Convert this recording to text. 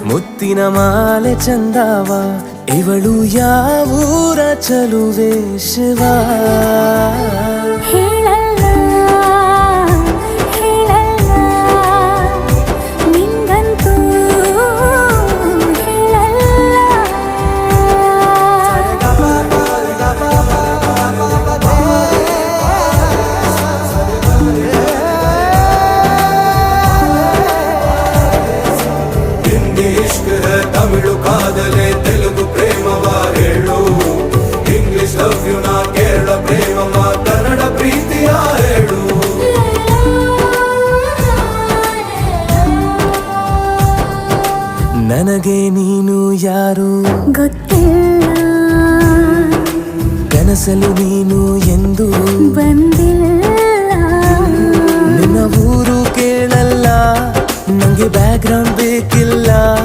ಮುತ್ತಿನ ಮಾಲೆ ಚಂದಾವ ಇವಳು ಯಾವೂರ ಚಲುವೆ ಶಿವ ಹೇಳಲ್ಲ ಹೇಳಲ್ಲ ನಿಂಗಂತೂ ತಮಿಳು ಕಾದಲೆ ತೆಲುಗು ಪ್ರೇಮವ ಹೇಳು ಇಂಗ್ಲಿಷ್ ಲವ್ ಯು ನಾ ಕೇರಳ ಪ್ರೇಮವ ಕನ್ನಡ ಪ್ರೀತಿಯ ಹೇಳು ನನಗೆ ನೀನು ಯಾರು ಗೊತ್ತಿಲ್ಲ ಕನಸಲು ನೀನು ಎಂದು ಬಂದಿಲ್ಲ ನಿನ್ನ ಊರು ಕೇಳಲ್ಲ ನಂಗೆ ಬ್ಯಾಕ್ ಗ್ರೌಂಡ್ ಬೇಕಿಲ್ಲ